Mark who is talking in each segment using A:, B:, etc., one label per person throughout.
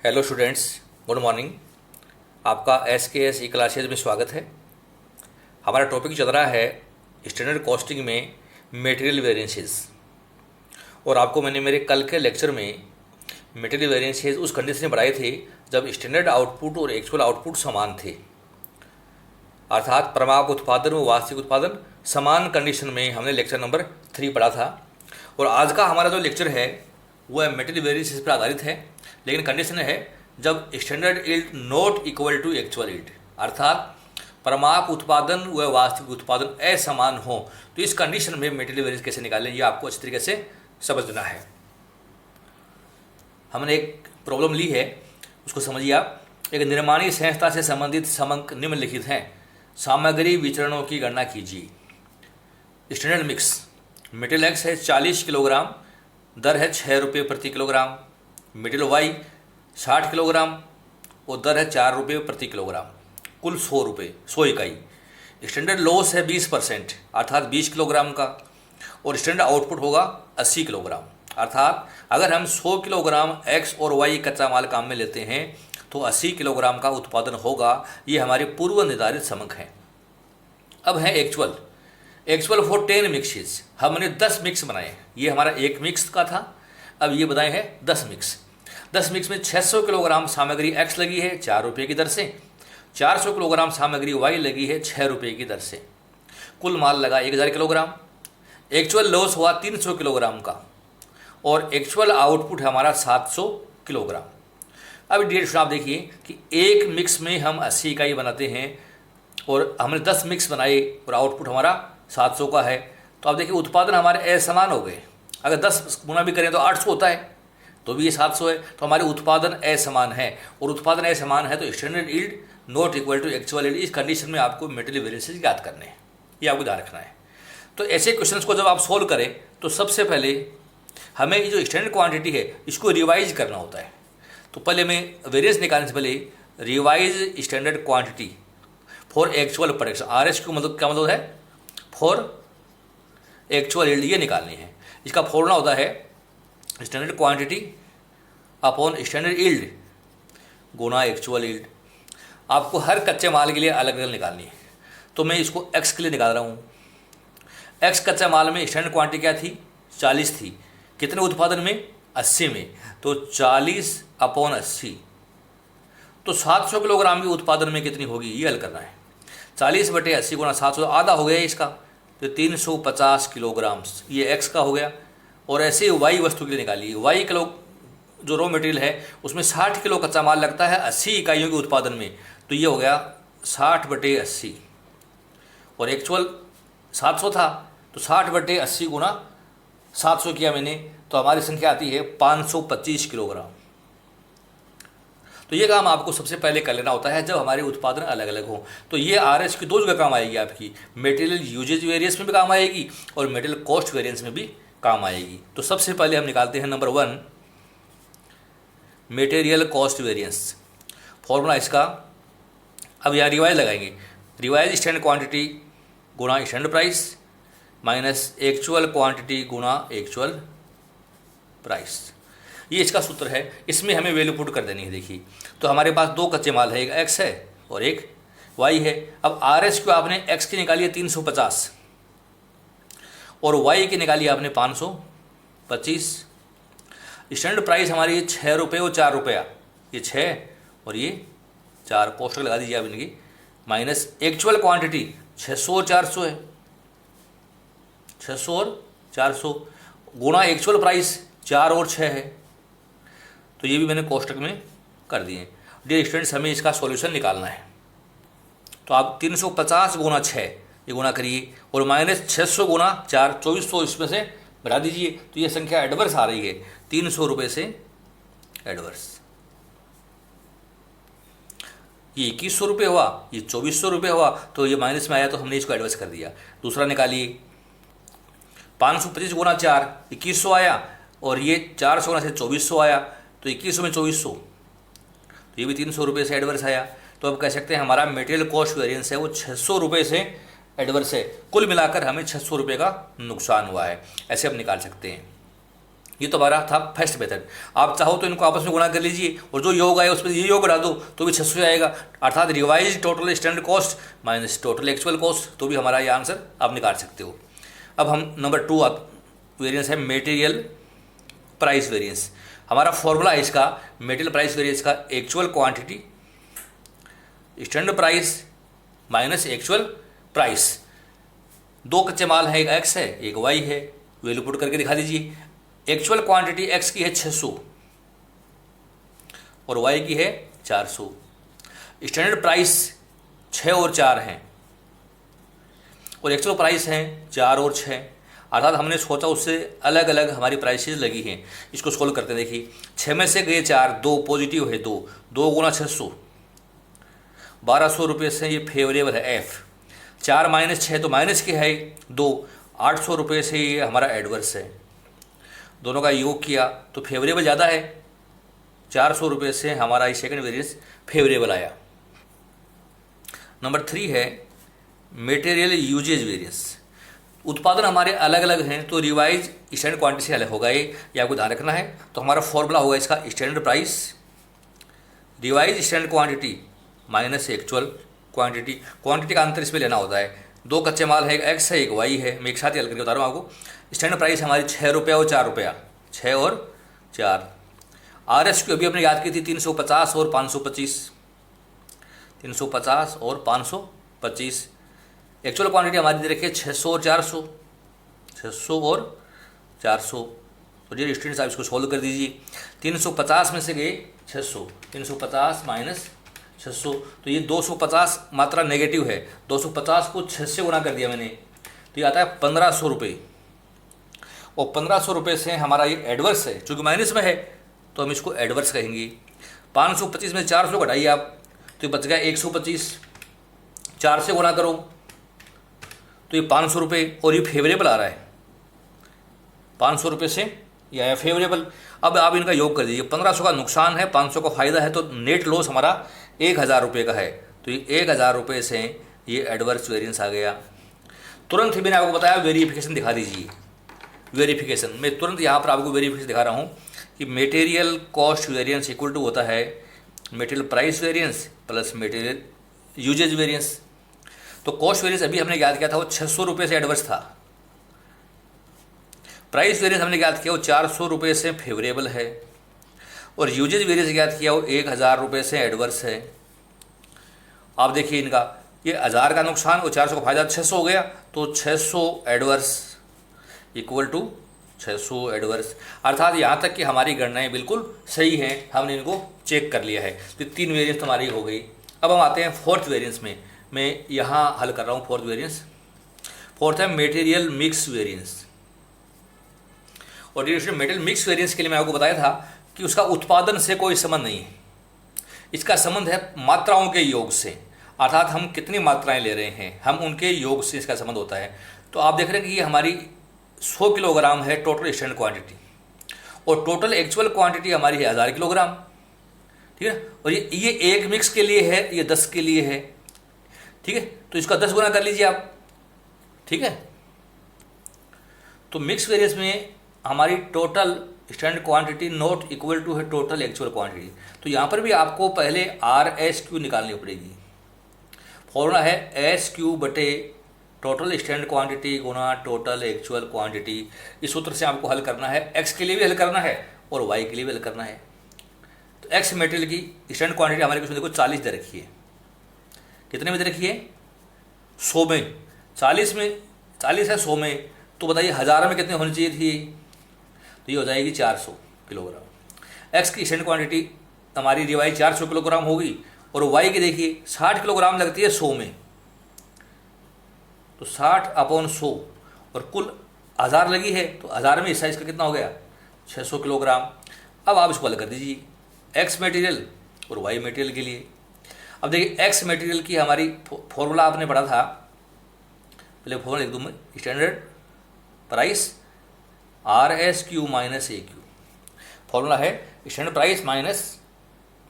A: Hello students, good morning. आपका SKS ई classes में स्वागत है। हमारा टॉपिक चल रहा है स्टैंडर्ड कॉस्टिंग में मटेरियल वेरिएंसेस। और आपको मैंने मेरे कल के लेक्चर में मटेरियल वेरिएंसेस उस कंडीशन में बढ़ाए थे जब स्टैंडर्ड आउटपुट और एक्चुअल आउटपुट समान थे, अर्थात परमाप उत्पादन व वास्तविक उत्पादन समान कंडीशन में। हमने लेक्चर नंबर 3 पढ़ा था। और आज का हमारा जो लेक्चर है वह मटेरियल वेरिएंसेस पर आधारित है, लेकिन कंडीशन है जब standard yield not equal to actual yield, अर्थात परमाप उत्पादन व वास्तविक उत्पादन असमान हो। तो इस कंडीशन में मटेरियल वेरिएंस कैसे निकालें, ये आपको अच्छी तरीके से समझना है। हमने एक प्रॉब्लम ली है, उसको समझिए आप। एक निर्माणी संस्था से संबंधित समंक निम्नलिखित हैं। सामग्री विचरणों की गणना कीजिए। स्टैंडर्ड मिक्स मेटेरियल एक्स है 40 किलोग्राम, दर है 6 रुपये प्रति किलोग्राम। मेटेरियल वाई 60 किलोग्राम और दर है 4 रुपये प्रति किलोग्राम, कुल 100 रुपये 100 इकाई। स्टैंडर्ड लॉस है 20%, अर्थात 20 किलोग्राम का। और स्टैंडर्ड आउटपुट होगा 80 किलोग्राम, अर्थात अगर हम 100 किलोग्राम एक्स और वाई कच्चा माल काम में लेते हैं तो 80 किलोग्राम का उत्पादन होगा। ये हमारे पूर्व निर्धारित समंक हैं। अब है एक्चुअल फॉर 10 मिक्सेस। हमने 10 मिक्स बनाए। ये हमारा एक मिक्स का था, अब ये बताए हैं 10 मिक्स। 10 मिक्स में 600 किलोग्राम सामग्री एक्स लगी है 4 रुपये की दर से, 400 किलोग्राम सामग्री वाई लगी है 6 रुपये की दर से। कुल माल लगा 1000 किलोग्राम। एक्चुअल लॉस हुआ 300 किलोग्राम का और एक्चुअल आउटपुट है हमारा 700 किलोग्राम। अब डिटेल आप देखिए कि एक मिक्स में हम 80 इकाई बनाते हैं और हमने 10 मिक्स बनाए और आउटपुट हमारा 700 का है। तो आप देखिए उत्पादन हमारे असमान हो गए। अगर 10 गुना भी करें तो 800 होता है, तो भी ये 700 है। तो हमारे उत्पादन असमान है, और उत्पादन असमान है तो standard yield not equal to actual yield. इस कंडीशन में आपको मटेरियल वेरिएंसेस याद करने हैं, ये आपको ध्यान रखना है। तो ऐसे क्वेश्चंस को जब आप सोल्व करें तो सबसे पहले हमें ये जो स्टैंडर्ड क्वांटिटी है इसको रिवाइज करना होता है। तो पहले हमें वेरिएंस निकालने से पहले revise standard quantity for actual production, RS को मतलब क्या मतलब है, फॉर एक्चुअल यील्ड, ये निकालनी है। इसका फॉर्मूला होता है standard quantity upon standard yield गुना एक्चुअल यील्ड। आपको हर कच्चे माल के लिए अलग अलग निकालनी है। तो मैं इसको एक्स के लिए निकाल रहा हूँ। एक्स कच्चे माल में स्टैंडर्ड क्वांटिटी क्या थी, 40 थी। कितने उत्पादन में, 80 में। तो 40 अपॉन 80, तो 700 किलोग्राम के उत्पादन में कितनी होगी, ये हल करना है। 40 बटे 80 गुना 700, आधा हो गया इसका, तो 350 किलोग्राम ये एक्स का हो गया। और ऐसे ही वाई वस्तु के लिए निकालिए। वाई किलो जो रॉ मटेरियल है उसमें 60 किलो कच्चा माल लगता है 80 इकाइयों के उत्पादन में, तो ये हो गया 60 बटे 80। और एक्चुअल 700 था, तो 60 बटे 80 गुना 700 किया मैंने, तो हमारी संख्या आती है 525 किलोग्राम। तो ये काम आपको सबसे पहले कर लेना होता है जब हमारे उत्पादन अलग अलग हो। तो ये RS की दो जगह काम आएगी आपकी, मटेरियल यूजेज वेरिएंस में भी काम आएगी और मटेरियल कॉस्ट वेरिएंस में भी काम आएगी। तो सबसे पहले हम निकालते हैं number 1 material cost variance. Formula इसका, अब यहाँ रिवाइज लगाएंगे। रिवाइज स्टैंडर्ड क्वांटिटी गुणा standard price minus actual quantity गुणा एक्चुअल प्राइस, ये इसका सूत्र है। इसमें हमें वैल्यू पुट कर देनी है। देखिए, तो हमारे पास दो कच्चे माल है, एक एक्स है और एक वाई है। अब RS को आपने एक्स की निकाली है 350 और वाई की निकाली है आपने 525। स्टैंडर्ड प्राइस हमारी 6 रुपये और 4 रुपया, ये 6 और ये 4, कोष्टक लगा दीजिए आप इनकी, माइनस एक्चुअल क्वांटिटी 600 और 400 है, 600 और 400 गुणा एक्चुअल प्राइस 4 और 6 है। तो ये भी मैंने कोष्टक में कर दिए। डियर स्टूडेंट्स, हमें इसका सॉल्यूशन निकालना है। तो आप 350 गुना 6 ये गुणा करिए और माइनस 600 गुना 4, 2400 इसमें से बढ़ा दीजिए। तो ये संख्या एडवर्स आ रही है, 300 रुपये से एडवर्स। ये 2100 रुपये हुआ, ये 2400 रुपये हुआ, तो ये माइनस में आया तो हमने इसको एडवर्स कर दिया। दूसरा निकालिए, 525 गुना 4 2100 आया और ये 400 गुना से 2400 आया, तो 2100 में 2400, तो ये भी 300 रुपये से एडवर्स आया। तो अब कह सकते हैं हमारा मटेरियल कॉस्ट वेरिएंस है वो 600 रुपये से एडवर्स है। कुल मिलाकर हमें 600 रुपये का नुकसान हुआ है, ऐसे हम निकाल सकते हैं। ये तो हमारा था फर्स्ट मेथड। आप चाहो तो इनको आपस में गुणा कर लीजिए और जो योग आए उस पर ये योग बढ़ा दो तो भी 600 आएगा, अर्थात revise total standard cost minus total actual cost, तो भी हमारा ये आंसर आप निकाल सकते हो। अब हम नंबर 2 वेरिएंस है मटेरियल प्राइस वेरिएंस। हमारा फॉर्मूला है इसका मटेरियल प्राइस वेरिएंस का actual quantity standard price minus actual price. दो कच्चे माल है, एक एक्स है एक वाई है, वैल्यू पुट करके दिखा दीजिए। एक्चुअल क्वांटिटी एक्स की है 600 और वाई की है 400। स्टैंडर्ड प्राइस 6 और 4 हैं और एक्चुअल प्राइस हैं 4 और 6, अर्थात हमने सोचा उससे अलग अलग हमारी प्राइसेस लगी हैं। इसको सोल्व करते हैं। देखिए 6 में से गए 4, 2 पॉजिटिव है, 2 गुना 600, 1200 रुपये से ये फेवरेबल है एफ। 4 माइनस 6 तो माइनस के है 2, 800 रुपये से ये हमारा एडवर्स है। दोनों का योग किया तो फेवरेबल ज़्यादा है, 400 रुपये से हमारा ये सेकंड वेरिएंस फेवरेबल आया। नंबर 3 है मटेरियल यूजेज वेरिएंस। उत्पादन हमारे अलग अलग हैं तो रिवाइज स्टैंडर्ड क्वांटिटी से अलग होगा, ये आपको ध्यान रखना है। तो हमारा फॉर्मूला होगा इसका standard price revise standard quantity minus actual quantity. Quantity का अंतर इसमें लेना होता है। दो कच्चे माल है, एक एक्स है एक वाई है, मैं एक साथ ही हल करके बता रहा हूँ आपको। स्टैंडर्ड प्राइस हमारी 6 रुपया और 4 रुपया, 6 और 4। RS की अभी हमने याद की थी 350 और 525, 350 और 525। एक्चुअल क्वांटिटी हमारी दे रखी है 600 और 400, 600 और 400। तो जी स्टूडेंट्स आप इसको सोल्व कर दीजिए। 350 में से गए 600, 350 माइनस 600, तो ये 250 मात्रा नेगेटिव है, 250 को 6 से गुणा कर दिया मैंने, तो ये आता है 1500 रुपये। और 1500 रुपये से हमारा ये एडवर्स है, चूँकि माइनस में है तो हम इसको एडवर्स कहेंगे। 525 में 400 घटाइए आप तो ये बच गया 125, 4 से गुणा करो तो ये 500 रुपये और ये फेवरेबल आ रहा है। 500 रुपये से ये आया फेवरेबल। अब आप इनका योग कर दीजिए। 1500 का नुकसान है, 500 का फायदा है, तो नेट लॉस हमारा 1000 रुपये का है। तो ये 1000 रुपये से ये एडवर्स वेरिएंस आ गया। तुरंत ही मैंने आपको बताया वेरिफिकेशन दिखा दीजिए। वेरिफिकेशन मैं तुरंत यहाँ पर आपको वेरिफिकेशन दिखा रहा हूँ कि material cost variance equal to होता है material price variance plus material usage variance. तो कॉस्ट वेरिएंस अभी हमने याद किया था वो 600 रुपये से एडवर्स था। प्राइस वेरिएंस हमने याद किया वो 400 रुपये से फेवरेबल है और यूजेज वेरिएंस याद किया वो 1000 रुपये से एडवर्स है। आप देखिए इनका ये 1000 का नुकसान और 400 का फायदा 600 हो गया, तो 600 एडवर्स इक्वल टू 600 एडवर्स, अर्थात यहाँ तक कि हमारी गणनाएं बिल्कुल सही हैं, हमने इनको चेक कर लिया है। तो 3 वेरिएंस हमारी हो गई। अब हम आते हैं फोर्थ वेरिएंस में। मैं यहाँ हल कर रहा हूँ फोर्थ वेरिएंस। फोर्थ है मटेरियल मिक्स वेरिएंस। और ये मटेरियल मिक्स वेरिएंस के लिए मैं आपको बताया था कि उसका उत्पादन से कोई संबंध नहीं है, इसका संबंध है मात्राओं के योग से, अर्थात हम कितनी मात्राएं ले रहे हैं हम उनके योग से इसका संबंध होता है। तो आप देख रहे हैं कि ये हमारी 100 किलोग्राम है टोटल स्टैंडर्ड क्वांटिटी और टोटल एक्चुअल क्वांटिटी हमारी है 1000 किलोग्राम, ठीक है। और ये एक मिक्स के लिए है, ये 10 के लिए है, ठीक है। तो इसका 10 गुना कर लीजिए आप, ठीक है। तो मिक्स वेरिएंस में हमारी total standard quantity not equal to है टोटल एक्चुअल क्वांटिटी। तो यहाँ पर भी आपको पहले RSQ निकालनी पड़ेगी। फॉर्मूला है SQ बटे टोटल स्टैंडर्ड क्वांटिटी गुना टोटल एक्चुअल क्वांटिटी। इस सूत्र से आपको हल करना है, x के लिए भी हल करना है और y के लिए भी हल करना है। तो x मटेरियल की स्टैंडर्ड क्वांटिटी हमारे क्वेश्चन देखो 40 दे रखी है। कितने में दे रखी है? 100 में। 40 में 40 है 100 में, तो बताइए 1000 में कितने होनी चाहिए थी? तो ये हो जाएगी 400 किलोग्राम। एक्स की स्टैंडर्ड क्वांटिटी हमारी रिवाइज 400 किलोग्राम होगी और वाई की देखिए 60 किलोग्राम लगती है 100 में, तो 60/100 और कुल 1000 लगी है, तो 1000 में हिस्सा इसका कितना हो गया? 600 किलोग्राम। अब आप इसको हल कर दीजिए एक्स मटेरियल और वाई मटेरियल के लिए। अब देखिए एक्स मटेरियल की हमारी फॉर्मूला आपने पढ़ा था, पहले फॉर्मूला लिख दूँ मैं, standard price RSQ minus AQ। Formula है standard price minus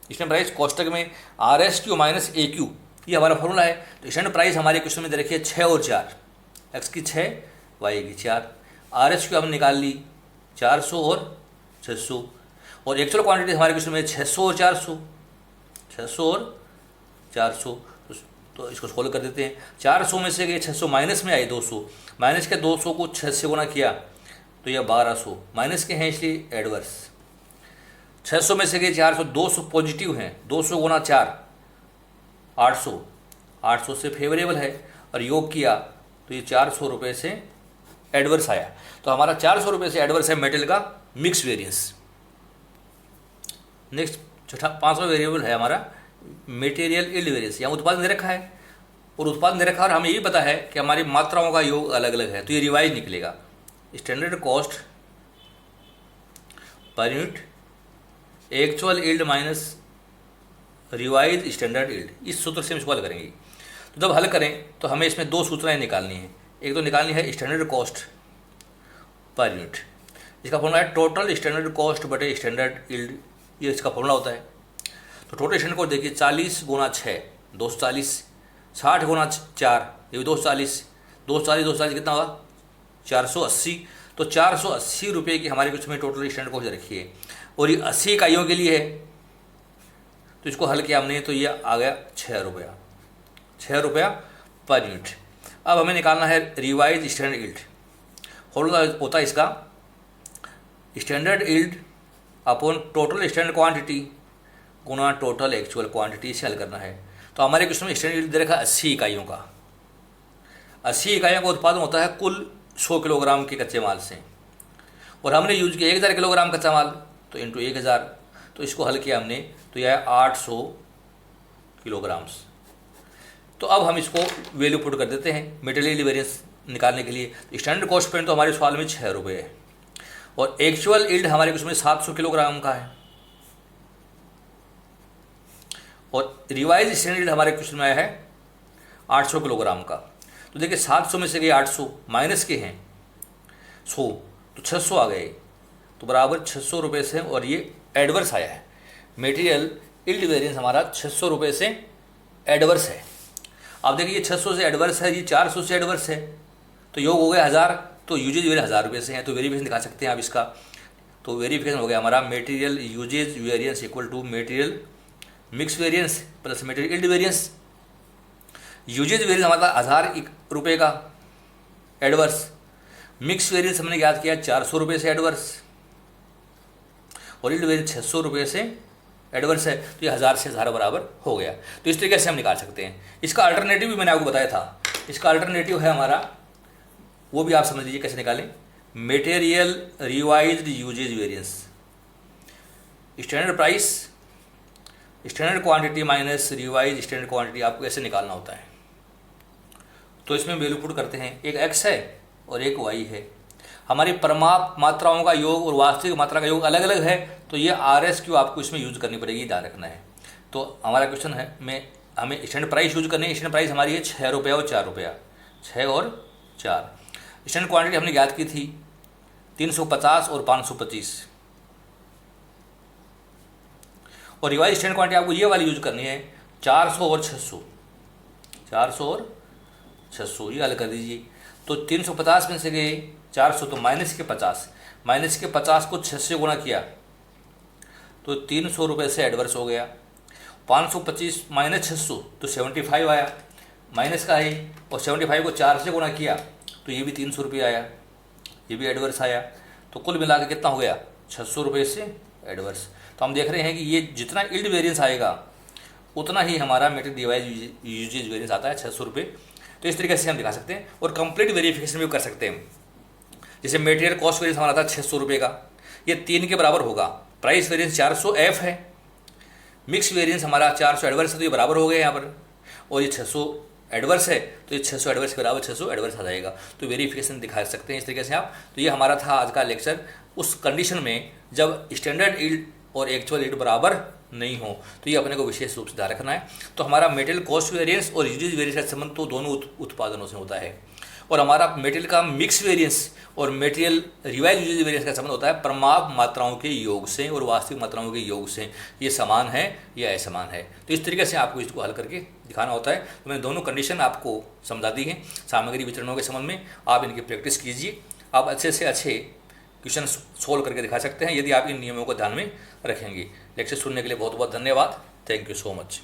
A: standard price कोष्टक में RSQ माइनस AQ, ये हमारा फॉर्मूला है। तो स्टैंडर्ड प्राइस हमारे क्वेश्चन में दे रखी है 6 और 4, एक्स की 6 वाई की 4। RSQ हमने निकाल ली 400 और 600, और एक्चुअल क्वांटिटी हमारे क्वेश्चन में 600 और 400, 600 और 400। तो इसको सोल्व कर देते हैं। 400 में से ये 600 माइनस में आए 200, माइनस के 200 को 6 से गुना किया तो यह 1200, माइनस के हैं इसलिए एडवर्स। 600 में से गए 400, 200 पॉजिटिव हैं, 200 गुना 4 800, 800 से फेवरेबल है, और योग किया तो ये 400 रुपये से एडवर्स आया। तो हमारा 400 रुपये से एडवर्स है मेटेरियल का मिक्स वेरिएंस। नेक्स्ट छठा 5वां वेरिएबल है हमारा मेटेरियल यील्ड वेरिएंस। यहाँ उत्पादन दे रखा है, और उत्पादन दे रखा है और हमें ये पता है कि हमारी मात्राओं का योग अलग अलग है, तो ये रिवाइज निकलेगा। Standard cost per unit actual yield minus revise standard yield, इस सूत्र से हम इसको हल करेंगे। तो जब हल करें तो हमें इसमें दो सूचनाएं निकालनी है। एक तो निकालनी है स्टैंडर्ड कॉस्ट पर यूनिट, इसका फॉर्मूला है टोटल स्टैंडर्ड कॉस्ट बटे स्टैंडर्ड यील्ड, ये इसका फॉर्मूला होता है। तो टोटल स्टैंडर्ड कॉस्ट देखिए 40 गुना 6 240, 60 गुना 4 ये भी 240, 240 240 कितना होगा 480। तो 480 रुपये की हमारे कुछ में टोटल स्टैंडर्ड कॉस्ट रखी है, और ये 80 इकाइयों के लिए है। तो इसको हल किया हमने तो ये आ गया 6 रुपया, 6 रुपया पर यूनिट। अब हमें निकालना है रिवाइज स्टैंडर्ड यील्ड। फॉर्मूला होता है इसका standard yield upon total standard quantity गुना टोटल एक्चुअल क्वांटिटी से हल करना है। तो हमारे क्वेश्चन में स्टैंडर्ड यील्ड दे रखा है 80 इकाइयों का। 80 इकाइयों का उत्पादन होता है कुल 100 किलोग्राम के कच्चे माल से, और हमने यूज किया 1000 किलोग्राम कच्चा माल, तो इंटू 1000, तो इसको हल किया हमने तो यह है 800 किलोग्राम्स। तो अब हम इसको वैल्यू पुट कर देते हैं मेटेरियल वेरिएंस निकालने के लिए। स्टैंडर्ड कॉस्ट पेन तो हमारे सवाल में 6 रुपये है, और एक्चुअल यील्ड हमारे उसमें 700 किलोग्राम का है, और रिवाइज स्टैंडर्ड यील्ड हमारे क्वेश्चन में आया है 800 किलोग्राम का। तो देखिए 700 में से गए 800, माइनस के हैं 100, तो 600 आ गए, तो बराबर 600 रुपये से, और ये एडवर्स आया है। मेटेरियल यील्ड वेरिएंस हमारा 600 रुपये से एडवर्स है। अब देखिए ये 600 से एडवर्स है, ये 400 से एडवर्स है, तो योग हो गया 1000, तो यूजेज वेरियंस 1000 रुपये से है। तो वेरिफिकेशन दिखा सकते हैं आप इसका। तो वेरिफिकेशन हो गया हमारा material usage variance equal to material mix variance plus material yield variance. Usage variance हमारा 1000 रुपये का एडवर्स, मिक्स वेरिएंस हमने याद किया 400 रुपये से एडवर्स, और यील्ड वेरिएंस 600 रुपये से एडवर्स है। तो ये 1000 से 1000 बराबर हो गया। तो इस तरीके से हम निकाल सकते हैं। इसका अल्टरनेटिव भी मैंने आपको बताया था। इसका अल्टरनेटिव है हमारा, वो भी आप समझ लीजिए कैसे निकालें। Material revised usage variance, standard price standard quantity minus revise standard quantity, आपको ऐसे निकालना होता है। तो इसमें वैल्यू पुट करते हैं, एक x है और एक y है। हमारी परमाप मात्राओं का योग और वास्तविक मात्रा का योग अलग अलग है, तो ये RSQ आपको इसमें यूज करनी पड़ेगी, ध्यान रखना है। तो हमारा क्वेश्चन है में हमें स्टैंडर्ड प्राइस यूज करनी है। स्टैंडर्ड प्राइस हमारी है 6 रुपया और 4 रुपया, 6 और 4। स्टैंडर्ड क्वांटिटी हमने याद की थी 350 और 525, और रिवाइज स्टैंडर्ड क्वांटिटी आपको ये वाली यूज करनी है 400 और 600, 400 और 600, ये हल कर दीजिए। तो 350 में से गए 400, तो माइनस के 50, माइनस के 50 को 6 से गुणा किया तो 300 रुपये से एडवर्स हो गया। 525 माइनस 600 तो 75 आया, माइनस का है, और 75 को 4 से गुणा किया तो ये भी 300 रुपये आया, ये भी एडवर्स आया। तो कुल मिला के कितना हो गया 600 रुपये से एडवर्स। तो हम देख रहे हैं कि ये जितना यील्ड वेरिएंस आएगा उतना ही हमारा मेटेरियल डिवाइज यूजेज वेरिएंस आता है 600 रुपये। तो इस तरीके से हम दिखा सकते हैं, और कंप्लीट वेरिफिकेशन भी कर सकते हैं। जैसे मेटेरियल कॉस्ट वेरिएंस हमारा था 600 रुपये का, ये 3 के बराबर होगा। प्राइस वेरिएंस 400 F है, मिक्स वेरिएंस हमारा 400 एडवर्स है, तो ये बराबर हो गए यहाँ पर, और ये 600 एडवर्स है, तो ये 600 एडवर्स के बराबर 600 एडवर्स आ जाएगा। तो वेरिफिकेशन दिखा सकते हैं इस तरीके से आप। तो ये हमारा था आज का लेक्चर, उस कंडीशन में जब स्टैंडर्ड यील्ड और एक्चुअल यील्ड बराबर नहीं हो, तो ये अपने को विशेष रूप से ध्यान रखना है। तो हमारा मेटेरियल कॉस्ट वेरिएंस और यूजेज वेरिएंस का संबंध तो दोनों उत्पादनों से होता है, और हमारा मेटेरियल का मिक्स वेरिएंस और मेटेरियल रिवाइज यूजेज वेरिएंस का संबंध होता है परमाप मात्राओं के योग से और वास्तविक मात्राओं के योग से। ये समान है या असमान है, तो इस तरीके से आपको इसको हल करके दिखाना होता है। तो मैंने दोनों कंडीशन आपको समझा दी है सामग्री वितरणों के संबंध में। आप इनकी प्रैक्टिस कीजिए, आप अच्छे से अच्छे क्वेश्चन सोल्व करके दिखा सकते हैं यदि आप इन नियमों को ध्यान में रखेंगे। लेक्चर सुनने के लिए बहुत बहुत धन्यवाद। Thank you so much.